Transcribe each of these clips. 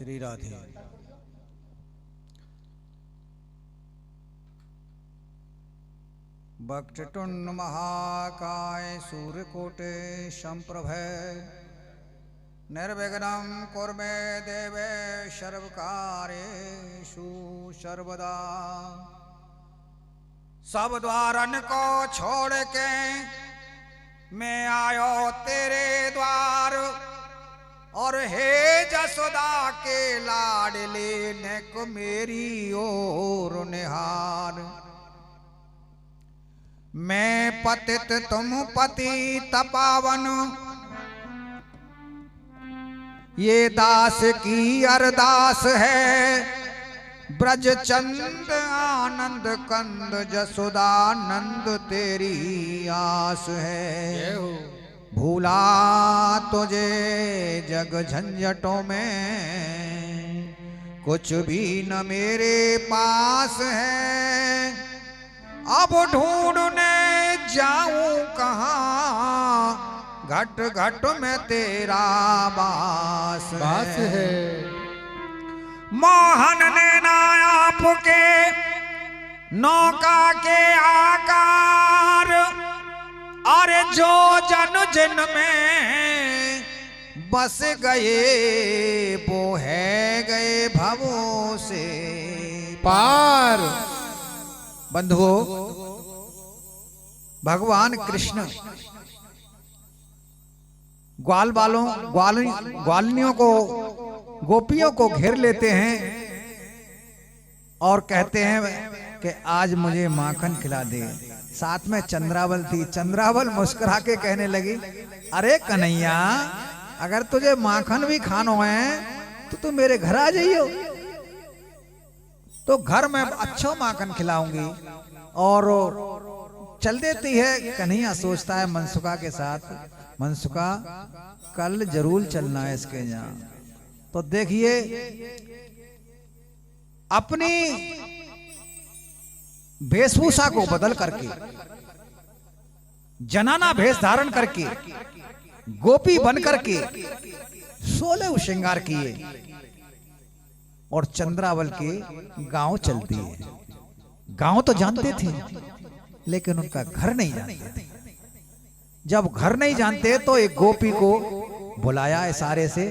श्री राधे। वक्रतुंड महाकाय सूर्यकोटि समप्रभ निर्विघ्नं कुर्मे देवे सर्वकार्येषु सर्वदा। सब द्वारन को छोड़ के मैं आयो तेरे द्वार, और हे जसोदा के लाडले नेक मेरी ओर निहार। मैं पतित तुम पतित पावन, ये दास की अरदास है। ब्रज चंद आनंद कंद जसोदानंद तेरी आस है। भूला तुझे जग झंझटों में, कुछ भी न मेरे पास है। अब ढूंढने जाऊं कहाँ, घट घट में तेरा बास है। मोहन ने ना आपके नौका के आकार, अरे जो जन जिन में बस गए वो है गए भवों से पार। बंधुओं, भगवान कृष्ण ग्वालिनियों को, गोपियों को घेर लेते हैं और कहते हैं कि आज मुझे माखन खिला दे। साथ में चंद्रावल थी। चंद्रावल मुस्कुरा के कहने लगी, अरे कन्हैया, अगर तुझे माखन भी खानो है तो तू मेरे घर आ जाइयो, तो घर में अच्छा माखन खिलाऊंगी। और चल देती है। कन्हैया सोचता है मनसुखा के साथ, मनसुखा कल जरूर चलना है इसके यहाँ। तो देखिए, अपनी वेशभूषा को बदल करके, जनाना भेष धारण करके, गोपी बन करके 16 श्रृंगार किए और चंद्रावल के गांव चलती है। गांव तो जानते थे लेकिन उनका घर नहीं जानते थे। जब घर नहीं जानते तो एक गोपी को बुलाया इशारे से,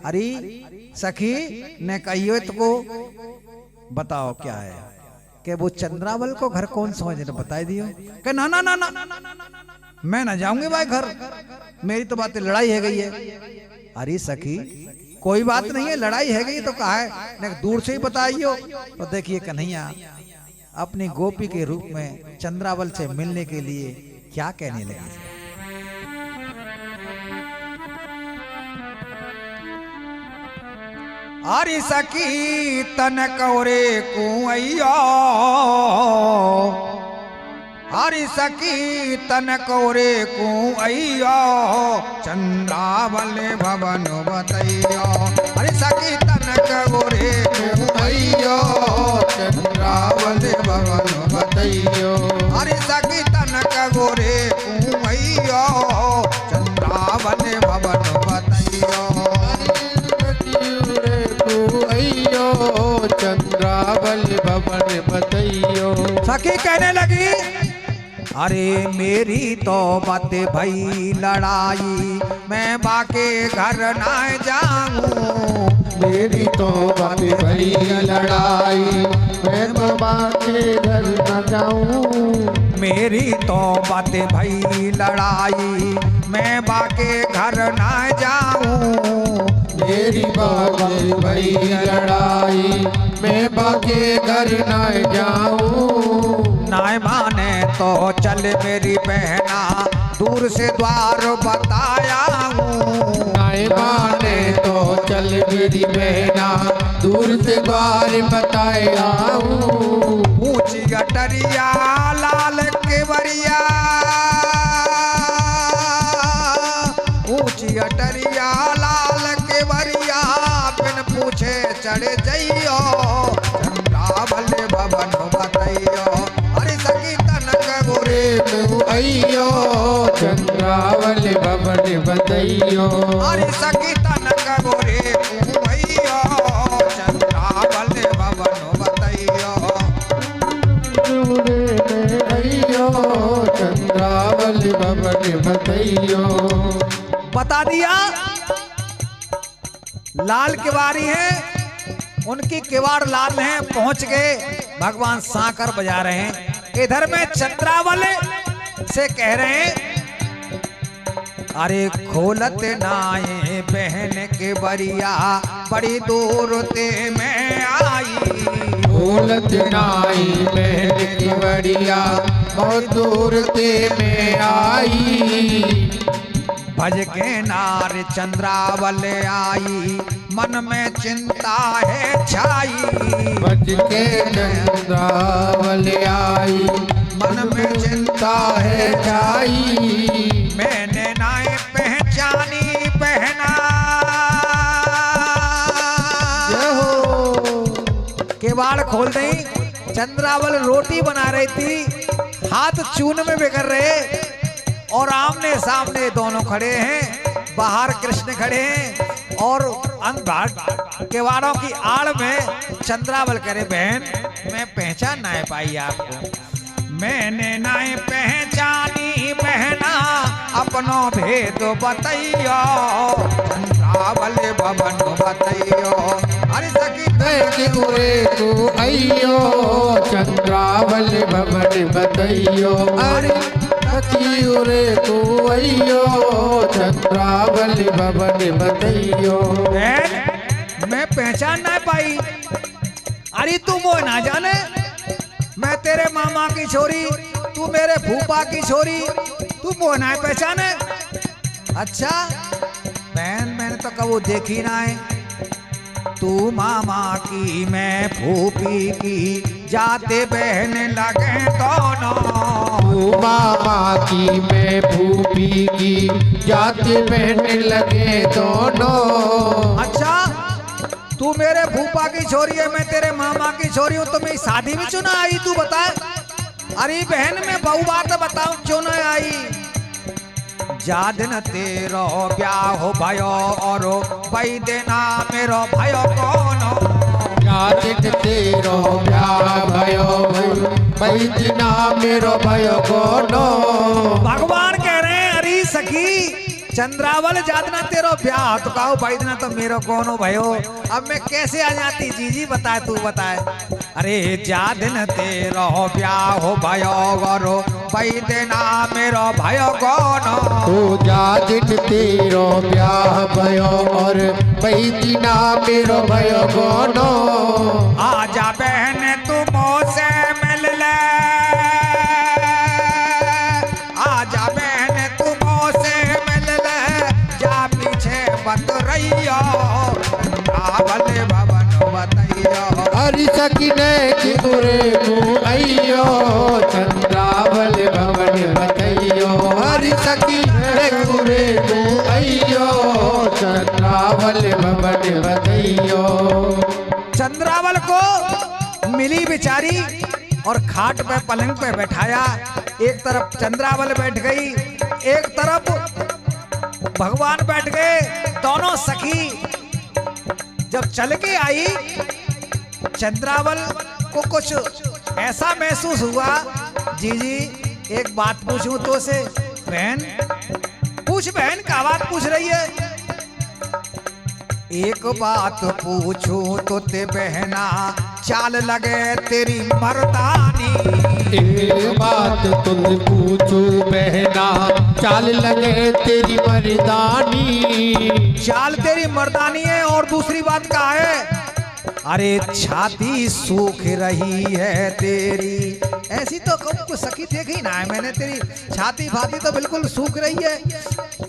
अरे सखी ने कहियो तो बताओ क्या है। कि वो चंद्रावल को घर कौन समझे, बता दियो। कि ना ना ना ना मैं ना जाऊंगी भाई घर, मेरी तो बातें लड़ाई है गई है। अरे सखी कोई बात नहीं है, लड़ाई है गई तो कहा है, दूर से ही बताइयो। तो देखिए कन्हैया अपनी गोपी के रूप में चंद्रावल से मिलने के लिए क्या कहने लगे। हरि सखी तन कौरे कुआइया, हरि सखी तन कौरे कुआइया, चंद्रावल भवन बतैया। हरि सखी तन कौरे कुआइया, चंद्रावल भवन बतैया। हरि सखी तन कौरे कुआइया, चंद्रावल भवन बतैया। चंद्रावल भवन बतैयो। सखी कहने लगी, अरे मेरी तो बात भई लड़ाई, मैं बाके घर ना जाऊं। मेरी तो बात भई लड़ाई, मैं बाके घर न जाऊं। मेरी तो बात भई लड़ाई, मैं बाके घर ना जाऊं। मेरी बात भई लड़ाई, मैं बाके घर न जाऊं। नाय माने तो चल मेरी बहना, दूर से द्वार बताया हूँ। नाय माने तो चल मेरी बहना, दूर से द्वार बताया हूँ। ऊंची गटरिया लाल केवरिया, ऊंची गटरिया लाल केवरिया, बिन पूछे चढ़ जइयो, चंद्रावल भवन बतैयो। हरि सखी तनक गोरे अइयो, चंद्रावल भवन बतैयो। हरि सखी तनक गोरे अइयो, बुला दिया। लाल किवाड़ी है, उनकी किवाड़ लाल हैं, पहुंच गए। भगवान सांकर बजा रहे हैं। इधर में चंद्रावल से कह रहे हैं, अरे खोलत नाये बहन के बरिया, बड़ी दूर ते मैं आई। खोलत नाई बहन की बरिया, बहुत दूर ते में आई। भज के नार चंद्रावल आई, मन में चिंता है छाई। भज के चंद्रावल आई, मन में चिंता है छाई। मैंने नाए पहचानी पहना, किवाड़ खोल दी। चंद्रावल रोटी बना रही थी, हाथ चून में बिखर रहे और आमने सामने दोनों खड़े हैं। बाहर कृष्ण खड़े हैं और अंदर किवाड़ों की आड़ में चंद्रावल करे, बहन मैं पहचान ना पाई आपको। मैंने नाए पहचानी बहना, अपनो भेद बतैयो। चंद्रावल भवन बतैयो। अरे सखी उरे तू अयो, चंद्रावल भवन बतैयो। अरे सखी उरे तू अयो, चंद्रावल भवन बतैयो। बहन मैं पहचान ना पाई। अरे तू वो ना जाने, मैं तेरे मामा की छोरी, तू मेरे फूफा की छोरी, तू वो ना पहचाने। अच्छा बहन मैंने तो कबू देखी ना है। तू मामा की मैं फूफी की, जाते बहन लगे दोनों। तू मामा की मैं फूफी की, जाते बहन लगे दोनों। अच्छा तू मेरे फूफा की छोरी है, मैं तेरे मामा की छोरी हूँ, तो मेरी शादी में क्यों ना आई तू बता। अरे बहन मैं बहु बात बताऊं क्यों ना आई। जा दिन तेरो ब्याह भयो और वही देना मेरो भयो कोनो। जा दिन तेरो ब्याह भयो, वही देना मेरो भयो कोनो। भगवान कह रहे हैं, अरे सखी चंद्रावल जादना तेरो ब्याह तो कहो भाई देना तो मेरो कोनो भयो। अब मैं कैसे आ जाती जीजी बताए, तू बताए। अरे जा दिन तेरो ब्याह भयो गरो, भाई देना मेरो भयो कोनो। तो जा दिन तेरो ब्याह भयो और वही देना मेरो भयो कोनो। आजा बहन तू मोसे मिल ले, आजा बहन तू मोसे मिल ले, जा पीछे बत रहियो। चंद्रावल भवन बतैयो। हरि सकिने की उरे तू अयो, चंद्रावल भवन बतैयो। हरि सकिने की उरे तू अयो, चंद्रावल भवन बतैयो। चंद्रावल को मिली बेचारी और खाट पे पलंग पे बैठाया। एक तरफ चंद्रावल बैठ गई, एक तरफ भगवान बैठ गए। दोनों सखी जब चल के आई, चंद्रावल को कुछ ऐसा महसूस हुआ। जीजी एक बात पूछूं तो से। बहन पूछ, बहन का बात पूछ रही है। एक बात पूछूं तो ते बहना, चाल लगे तेरी मर्दानी। एक बात तुम पूछो बहना, चाल लगे तेरी मर्दानी। चाल तेरी मर्दानी है और दूसरी बात क्या है। अरे छाती सूख रही है तेरी। ऐसी तो कब सखी देखी ना है मैंने, तेरी छाती फाती तो बिल्कुल सूख रही है।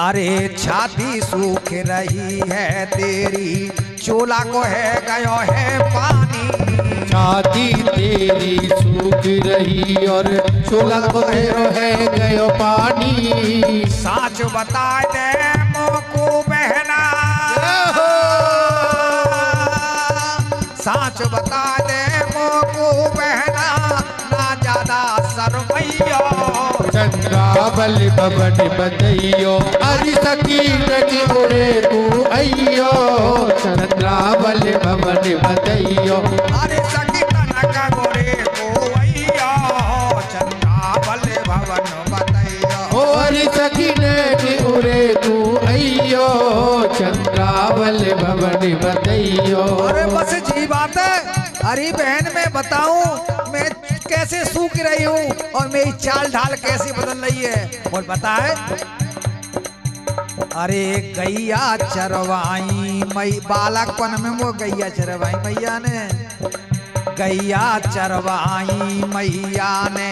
अरे छाती सूख रही है तेरी, चोला को है गयो है पानी। छाती तेरी सूख रही और चोला को है गयो पानी। साच बता दे मोको बहना, साच बता दे मोको बहना, ना ज्यादा शर्मैयो। चंद्रावल भवन बतैयो। हरि सखी की उरे तू अयो, चंद्रावल भवन बतैयो। अरे सखी तनक गोरे को अयो, चंद्रावल भवन बतैयो। हरि सखी की उरे तू अयो, भवन बतैयो। अरे बस जी बात है। अरे बहन मैं बताऊं मैं कैसे सूख रही हूँ और मेरी चाल ढाल कैसे बदल रही है। और बताए अरे गैया चरवाई मई बालकपन में वो गैया चरवाई मैया ने, गैया चरवाई मैया ने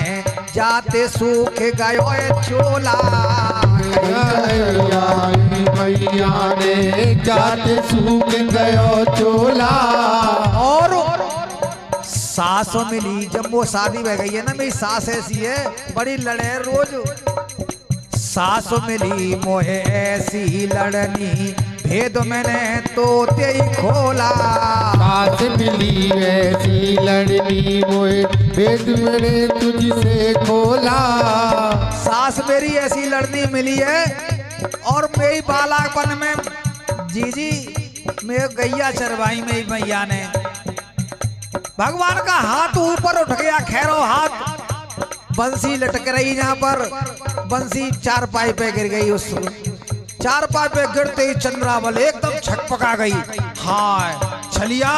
जाते सूख गयो चोला। गैया मैया ने जाते सूख गयो चोला। और सास मिली जब वो शादी में गई है ना, मेरी सास ऐसी है बड़ी लड़े रोज। सास मिली मोहे ऐसी लड़नी भेद मैंने तोते ही खोला। सास मिली ऐसी लड़नी मोहे भेद मैंने तुझसे खोला। सास मेरी ऐसी लड़नी मिली है और मेरी बालापन में जीजी मैं गैया चरवाई मेरी मैया ने। भगवान का हाथ ऊपर उठ गया, खैरो हाथ बंसी लटक रही यहाँ पर, बंसी चारपाई पे गिर गई। उस चारपाई पे गिरते ही चंद्रावल एकदम छकपका गई। हाँ छलिया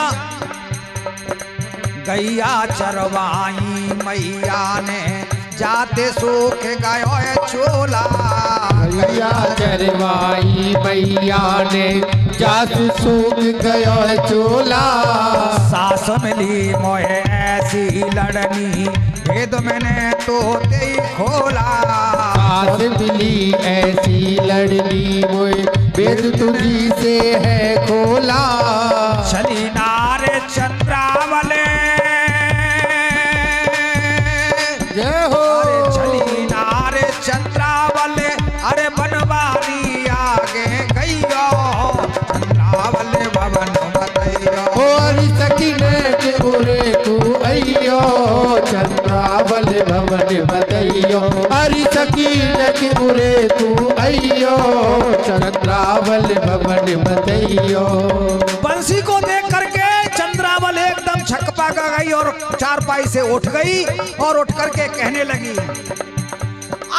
गैया चरवाई मैया ने जाते सूख गयो चोला। गैया चरवाई मैया ने जाते सूख गयो चोला। सास मिली मोहे ऐसी लड़नी भेद मैंने तोते ही खोला। सास मिली ऐसी लड़नी मोहे भेद तुझी से है खोला। चली नारे चंद्रावले जय हो। अरे चली नारे चंद्रावले अरे बनवारी आगे गईयो चंद्रावले भवन बतैयो। और सकीने के उरे तू अइयो चंद्रावल भवन बतैयो। हरि सकीने के उरे तू अइयो चंद्रावल भवन बतैयो। बंसी को देख करके चंद्रावल एकदम छकपका गई और चारपाई से उठ गई और उठ करके कहने लगी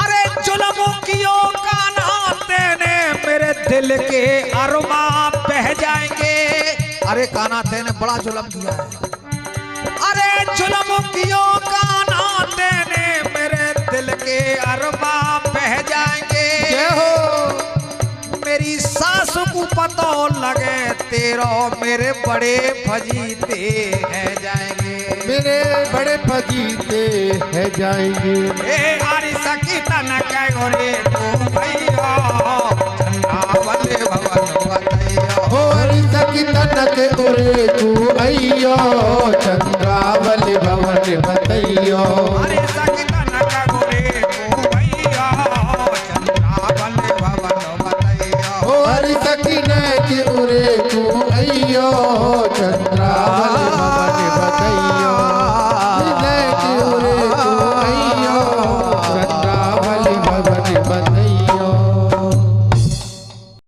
अरे जुल्मों कियो कान्हा तेने मेरे दिल के अरमा बह जाएंगे। अरे कान्हा तेने बड़ा जुल्म किया है। अरे जुल्म कियो कान्हा तेने मेरे दिल के अरमा बह जाएंगे। जय हो। मेरी सास को पता लगे तेरो मेरे बड़े फजीते है जाएंगे। मेरे बड़े फजीते है जाएंगे। ए आरी सकी तना कह गोरे तू भैया चंद्रावल भवन बतैयो। और सकी तनक उरे तू अइयो चंद्रावल भवन बतैयो। अरे सकी